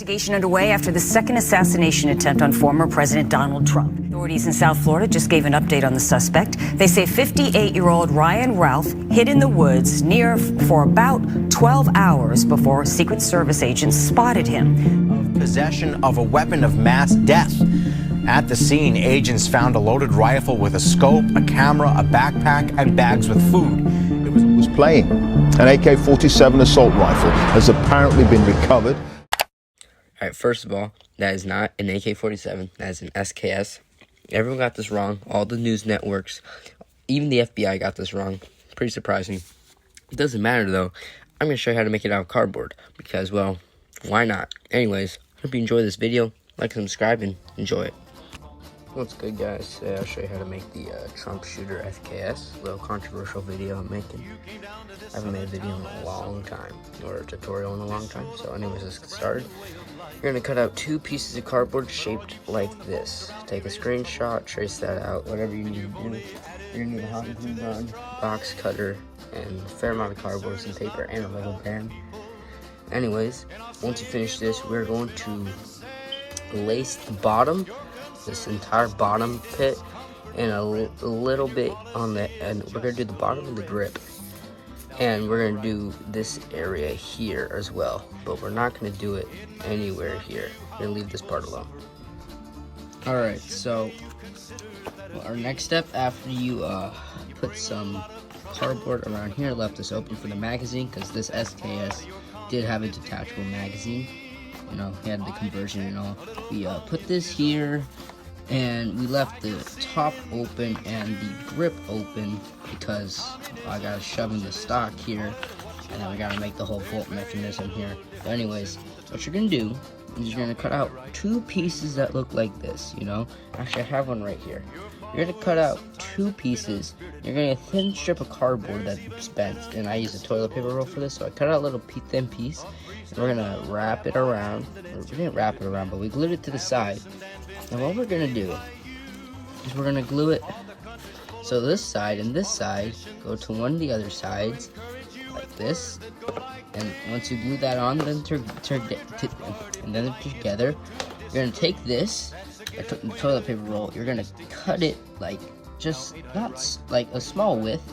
Investigation underway after the second assassination attempt on former President Donald Trump. Authorities in South Florida just gave an update on the suspect. They say 58-year-old Ryan Ralph hid in the woods near for about 12 hours before Secret Service agents spotted him. Possession of a weapon of mass death. At the scene, agents found a loaded rifle with a scope, a camera, a backpack, and bags with food. It was playing. An AK-47 assault rifle has apparently been recovered. Alright, first of all, that is not an AK-47, that is an SKS. Everyone got this wrong, all the news networks, even the FBI got this wrong. Pretty surprising. It doesn't matter though, I'm going to show you how to make it out of cardboard, because, well, why not? Anyways, hope you enjoy this video, like and subscribe, and enjoy it. What's good, guys? Today I'll show you how to make the Trump shooter SKS. A little controversial video I'm making. I haven't made a video in a long time, or a tutorial in a long time. So anyways, let's get started. You're going to cut out 2 pieces of cardboard shaped like this. Take a screenshot, trace that out, whatever you need to do. You're going to need a hot glue gun, box cutter, and a fair amount of cardboard, some paper, and a rubber band. Anyways, once you finish this, we're going to lace the bottom, this entire bottom pit, and a little bit on the, and we're going to do the bottom of the grip, and we're going to do this area here as well, but we're not going to do it anywhere here. We're going to leave this part alone. Alright, so our next step after you put some cardboard around here, left this open for the magazine, because this SKS did have a detachable magazine. You know, he had the conversion and all. We put this here, and we left the top open and the grip open because I gotta shove in the stock here, and then we gotta make the whole bolt mechanism here. But anyways, what you're gonna do is you're gonna cut out 2 pieces that look like this, you know? Actually, I have one right here. You're gonna cut out 2 pieces. You're gonna get a thin strip of cardboard that's bent, and I use a toilet paper roll for this, so I cut out a little thin piece, and we're gonna wrap it around. We didn't wrap it around, but we glued it to the side. And what we're gonna do is we're gonna glue it so this side and this side go to one of the other sides, like this. And once you glue that on, then together, you're gonna take this. I took the toilet paper roll. You're gonna cut it like just not like a small width,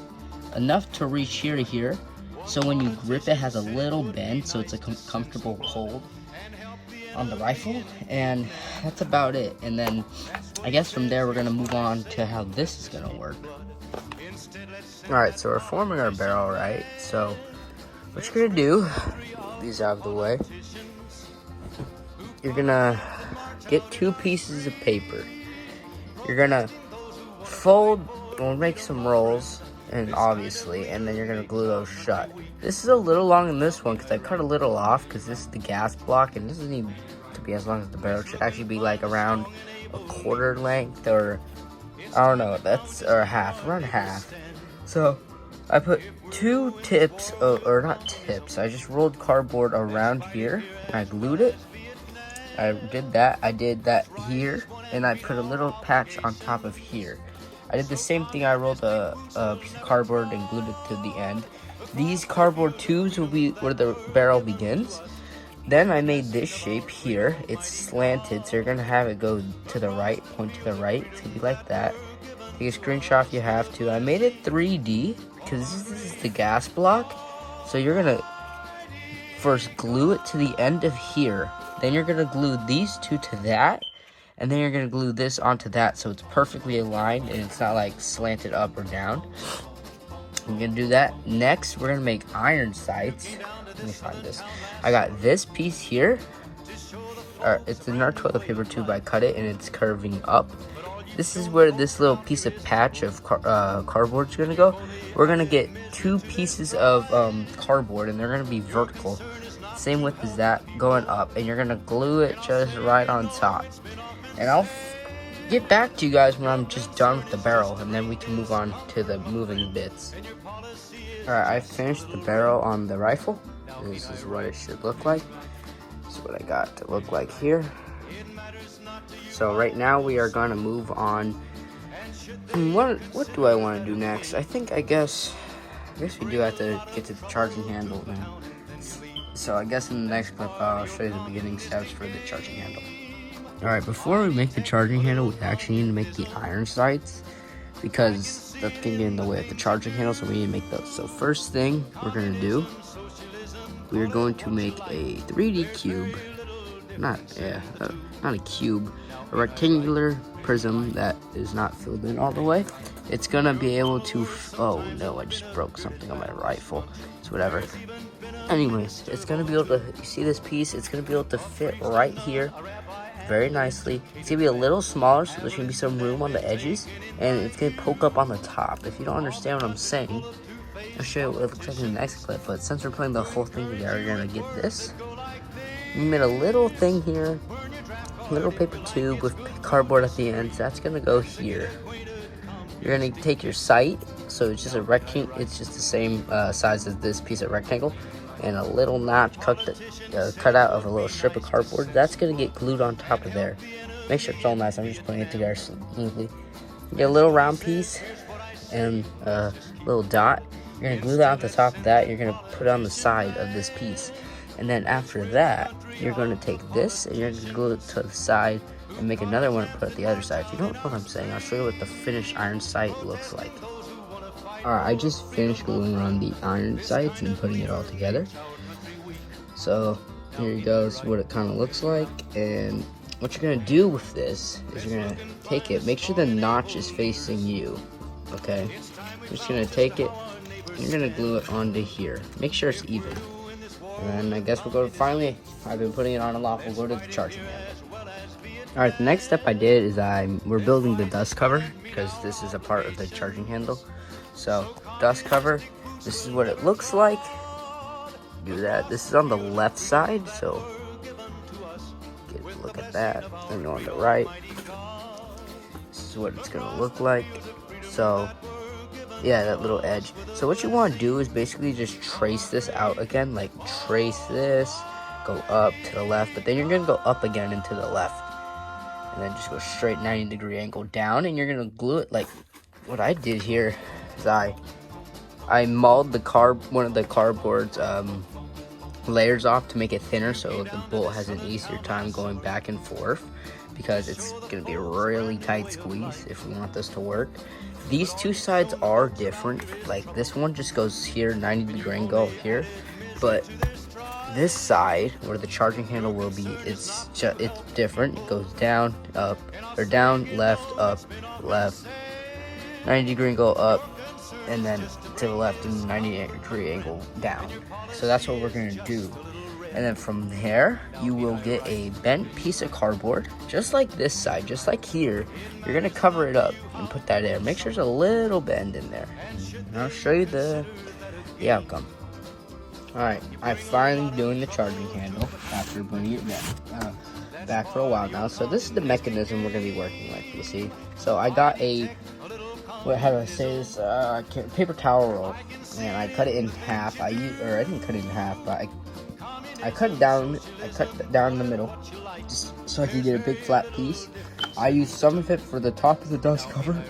enough to reach here to here. So when you grip it, has a little bend, so it's a comfortable hold on the rifle, and that's about it. And then I guess from there we're gonna move on to how this is gonna work. Alright, so we're forming our barrel, right? So what you're gonna do, move these out of the way, you're gonna get 2 pieces of paper. You're gonna fold, we'll make some rolls, and obviously, and then you're gonna glue those shut. This is a little long in this one because I cut a little off because this is the gas block, and this doesn't need to be as long as the barrel. It should actually be like around a 1/4 length, or I don't know, that's, or half, around half. So I put 2 tips, or not tips, I just rolled cardboard around here, and I glued it. I did that here, and I put a little patch on top of here. I did the same thing. I rolled a piece of cardboard and glued it to the end. These cardboard tubes will be where the barrel begins. Then I made this shape here. It's slanted, so you're gonna have it go to the right, point to the right. It's gonna be like that. Take a screenshot if you have to. I made it 3D because this is the gas block. So you're gonna first glue it to the end of here. Then you're gonna glue these 2 to that. And then you're going to glue this onto that so it's perfectly aligned and it's not like slanted up or down. I'm going to do that. Next, we're going to make iron sights. Let me find this. I got this piece here. It's in our toilet paper tube. I cut it and it's curving up. This is where this little piece of patch of cardboard is going to go. We're going to get 2 pieces of cardboard, and they're going to be vertical. Same width as that, going up. And you're going to glue it just right on top. And I'll get back to you guys when I'm just done with the barrel, and then we can move on to the moving bits. Alright, I finished the barrel on the rifle. This is what it should look like. This is what I got to look like here. So right now we are going to move on. What do I want to do next? I guess we do have to get to the charging handle now. So I guess in the next clip, I'll show you the beginning steps for the charging handle. Alright, before we make the charging handle, we actually need to make the iron sights, because that's going to get in the way of the charging handle, so we need to make those. So first thing we're going to do, we're going to make a 3D cube, not a cube, a rectangular prism that is not filled in all the way. It's going to be able to, oh no, I just broke something on my rifle. It's whatever. Anyways, it's going to be able to, you see this piece? It's going to be able to fit right here very nicely. It's going to be a little smaller, so there's going to be some room on the edges, and it's going to poke up on the top. If you don't understand what I'm saying, I'll show you what it looks like in the next clip, but since we're putting the whole thing together, you're going to get this. We made a little thing here, a little paper tube with cardboard at the end, so that's going to go here. You're going to take your sight, so it's just a rectangle, it's just the same size as this piece of rectangle, and a little notch cut out of a little strip of cardboard. That's going to get glued on top of there. Make sure it's all nice. I'm just putting it together smoothly. You get a little round piece and a little dot. You're going to glue that on the top of that. You're going to put it on the side of this piece. And then after that, you're going to take this and you're going to glue it to the side and make another one and put it the other side. If you don't know what I'm saying, I'll show you what the finished iron sight looks like. Alright, I just finished gluing on the iron sights and putting it all together. So here you go, this is what it kind of looks like. And what you're going to do with this is you're going to take it, make sure the notch is facing you, okay? You're just going to take it, and you're going to glue it onto here. Make sure it's even. And then I guess we'll go to, finally, I've been putting it on a lot, we'll go to the charging handle. Alright, the next step I did is we're building the dust cover, because this is a part of the charging handle. So, dust cover, this is what it looks like. Do that. This is on the left side, so get a look at that. And go on the right. This is what it's going to look like. So, yeah, that little edge. So what you want to do is basically just trace this out again. Like, trace this, go up to the left, but then you're going to go up again and to the left. And then just go straight 90-degree angle down, and you're going to glue it like what I did here. I mauled one of the cardboard's layers off to make it thinner, so the bolt has an easier time going back and forth, because it's going to be a really tight squeeze if we want this to work. These two sides are different. Like, this one just goes here 90-degree angle here, but this side where the charging handle will be, it's different. It goes down, up, or down, left, up, left, 90-degree angle up, and then to the left and 90-degree angle down. So that's what we're going to do. And then from there, you will get a bent piece of cardboard, just like this side, just like here. You're going to cover it up and put that there. Make sure there's a little bend in there. And I'll show you the outcome. Alright, I'm finally doing the charging handle after bringing it back for a while now. So this is the mechanism we're going to be working with, you see. So I got how do I say this? Paper towel roll, and I cut it in half. I didn't cut it in half, but I cut it down. I cut it down the middle, just so I could get a big flat piece. I used some of it for the top of the dust cover,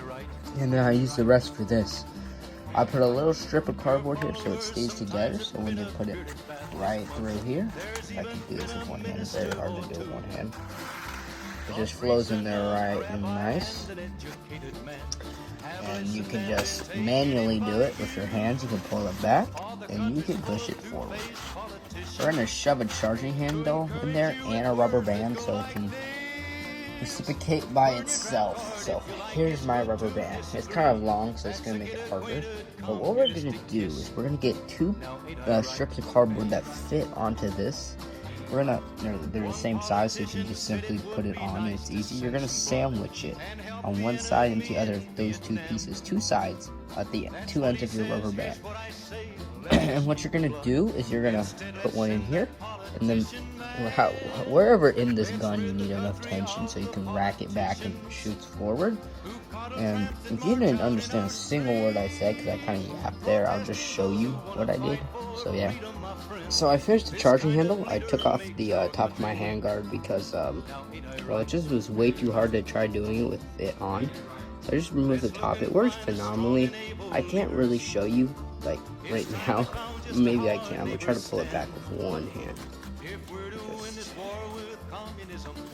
and then I used the rest for this. I put a little strip of cardboard here so it stays together. So when you put it right through here, I can do this with one hand. It's very hard to do with one hand. It just flows in there right and nice. And you can just manually do it with your hands. You can pull it back and you can push it forward. We're going to shove a charging handle in there and a rubber band so it can reciprocate by itself. So here's my rubber band. It's kind of long, so it's going to make it harder. But what we're going to do is we're going to get two strips of cardboard that fit onto this. They're the same size, so you can just simply put it on and it's easy. You're going to sandwich it on one side and the other of those two pieces, two sides at the two ends of your rubber band. And what you're going to do is you're going to put one in here, and then wherever in this gun you need enough tension so you can rack it back and it shoots forward. And if you didn't understand a single word I said, because I kind of yapped there, I'll just show you what I did. So yeah. So I finished the charging handle. I took off the top of my handguard because it just was way too hard to try doing it with it on. So I just removed the top. It works phenomenally. I can't really show you like right now maybe I can. I'm gonna try to pull it back with one hand. Yeah,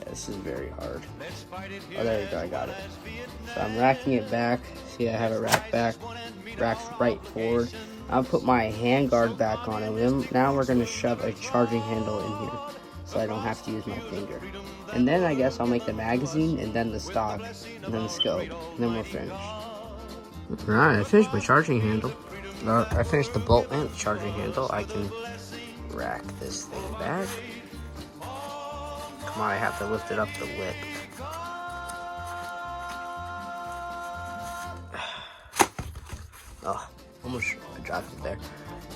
this is very hard. Oh, there you go, I got it. So I'm racking it back. See, I have it racked back. Racks right forward. I'll put my hand guard back on it. Then now we're gonna shove a charging handle in here, so I don't have to use my finger. And then I guess I'll make the magazine, and then the stock, and then the scope, and then we're finished. Alright, I finished my charging handle. I finished the bolt and the charging handle. I can rack this thing back. Come on, I have to lift it up the lip. Oh, almost dropped it there.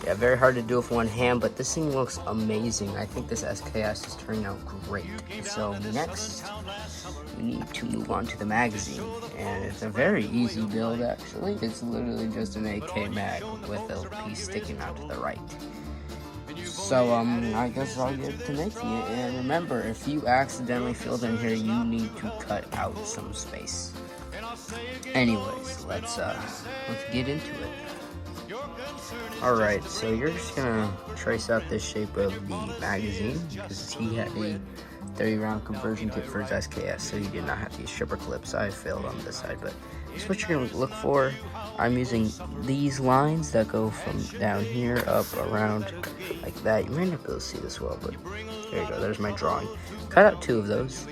Yeah, very hard to do with one hand, but this thing looks amazing. I think this SKS is turning out great. So next, we need to move on to the magazine. And it's a very easy build, actually. It's literally just an AK mag with a piece sticking out to the right. So, I guess I'll get to making it. And remember, if you accidentally filled in here, you need to cut out some space. Anyways, let's get into it. Alright, so you're just gonna trace out the shape of the magazine, because he had a 30-round conversion kit for his SKS, so you did not have to use stripper clips. I failed on this side, but that's what you're gonna look for. I'm using these lines that go from down here up around like that. You might not be able to see this well, but there you go. There's my drawing. Cut out 2 of those.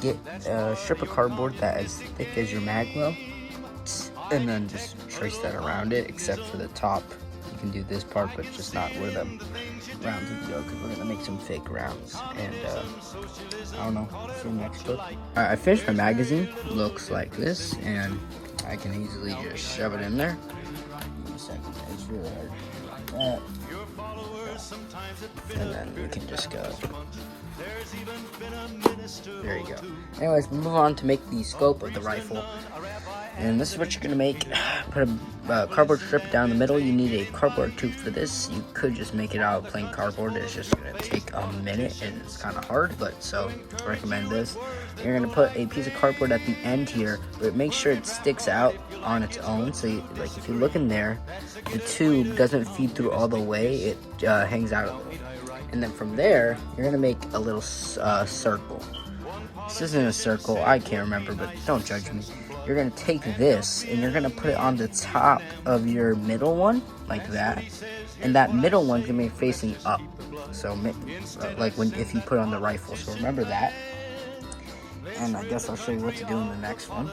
Get a strip of cardboard that is thick as your mag well, and then just trace that around it, except for the top. You can do this part, but just not where the rounds would go, because we're gonna make some fake rounds. And I don't know. See you next clip. Alright, I finished my magazine. Looks like this, and I can easily just shove it in there. Give me a second. It's really hard. Like that. And then we can just go. There you go. Anyways, we'll move on to make the scope of the rifle. And this is what you're gonna make. Put a cardboard strip down the middle. You need a cardboard tube for this. You could just make it out of plain cardboard. It's just gonna take a minute and it's kind of hard, but so I recommend this. You're gonna put a piece of cardboard at the end here, but make sure it sticks out on its own. So you, like if you look in there, the tube doesn't feed through all the way. It hangs out a little. And then from there, you're gonna make a little circle. This isn't a circle, I can't remember, but don't judge me. You're gonna take this and you're gonna put it on the top of your middle one, like that. And that middle one's gonna be facing up. So, like if you put it on the rifle. So remember that. And I guess I'll show you what to do in the next one.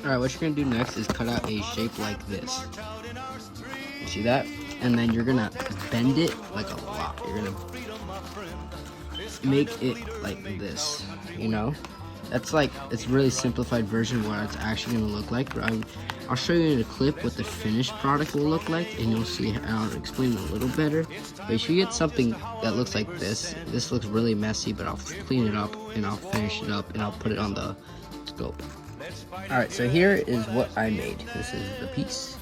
Alright, what you're gonna do next is cut out a shape like this. You see that? And then you're gonna bend it like a lot. You're gonna make it like this, you know? That's like, it's a really simplified version of what it's actually gonna look like, but I'll show you in a clip what the finished product will look like, and you'll see how I'll explain it a little better. But if you get something that looks like this looks really messy, but I'll clean it up, and I'll finish it up, and I'll put it on the scope. Alright, so here is what I made. This is the piece.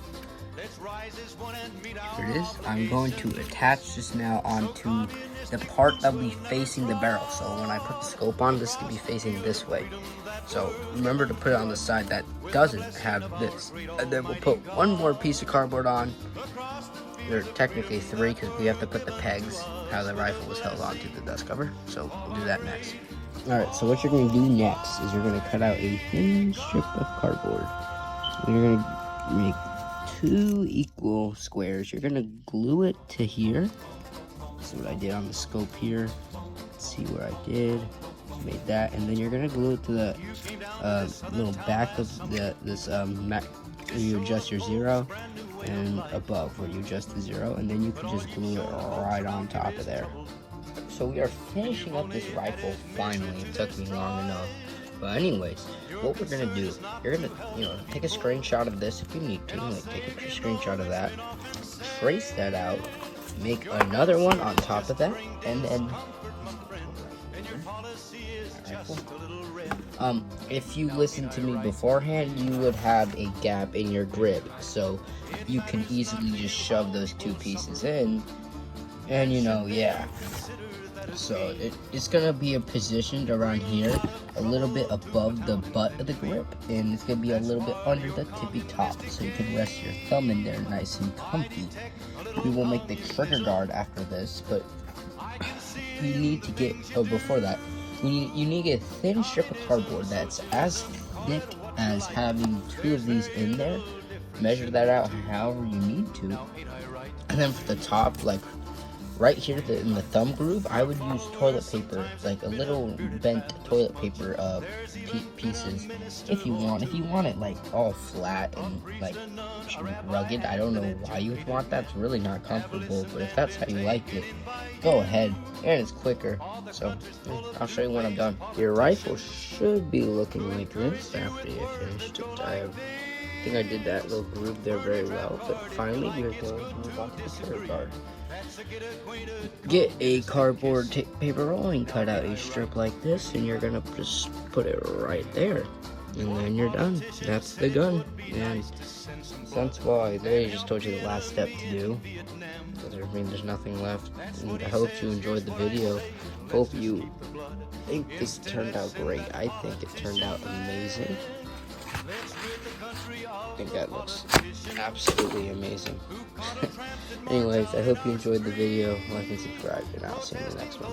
Here it is. I'm going to attach this now onto the part that will be facing the barrel. So when I put the scope on, this can be facing this way. So remember to put it on the side that doesn't have this. And then we'll put one more piece of cardboard on. There are technically 3 because we have to put the pegs, how the rifle was held onto the dust cover. So we'll do that next. Alright, so what you're going to do next is you're going to cut out a thin strip of cardboard. And you're going to make 2 equal squares. You're going to glue it to here. See what I did on the scope here. Let's see what I did. Made that, and then you're gonna glue it to the little back of this where you adjust your 0, and above where you adjust the 0, and then you can just glue it right on top of there. So we are finishing up this rifle finally. It took me long enough. But anyways, what we're gonna do, you're gonna, take a screenshot of this if you need to. Like, take a screenshot of that, trace that out, make another one on top of that, and then if you listened to me beforehand, you would have a gap in your grip, so you can easily just shove those 2 pieces in, and yeah. So it's gonna be positioned around here, a little bit above the butt of the grip, and it's gonna be a little bit under the tippy top, so you can rest your thumb in there nice and comfy. We will make the trigger guard after this, but you need to get, before that, you need to get a thin strip of cardboard that's as thick as having 2 of these in there. Measure that out however you need to. And then for the top, like right here in the thumb groove, I would use toilet paper, like a little bent toilet paper pieces if you want. If you want it like all flat and like rugged, I don't know why you would want that. It's really not comfortable, but if that's how you like it, go ahead. And it's quicker. So I'll show you when I'm done. Your rifle should be looking like this after you finished it. I think I did that little groove there very well, but finally we're going to move on to the third guard. Get a cardboard paper roll and cut out a strip like this, and you're gonna just put it right there, and then you're done. That's the gun. And since, well, I literally just told you the last step to do, there's nothing left. And I hope you enjoyed the video. Hope you think this turned out great. I think it turned out amazing. I think that looks absolutely amazing. Anyways, I hope you enjoyed the video. Like and subscribe, and I'll see you in the next one.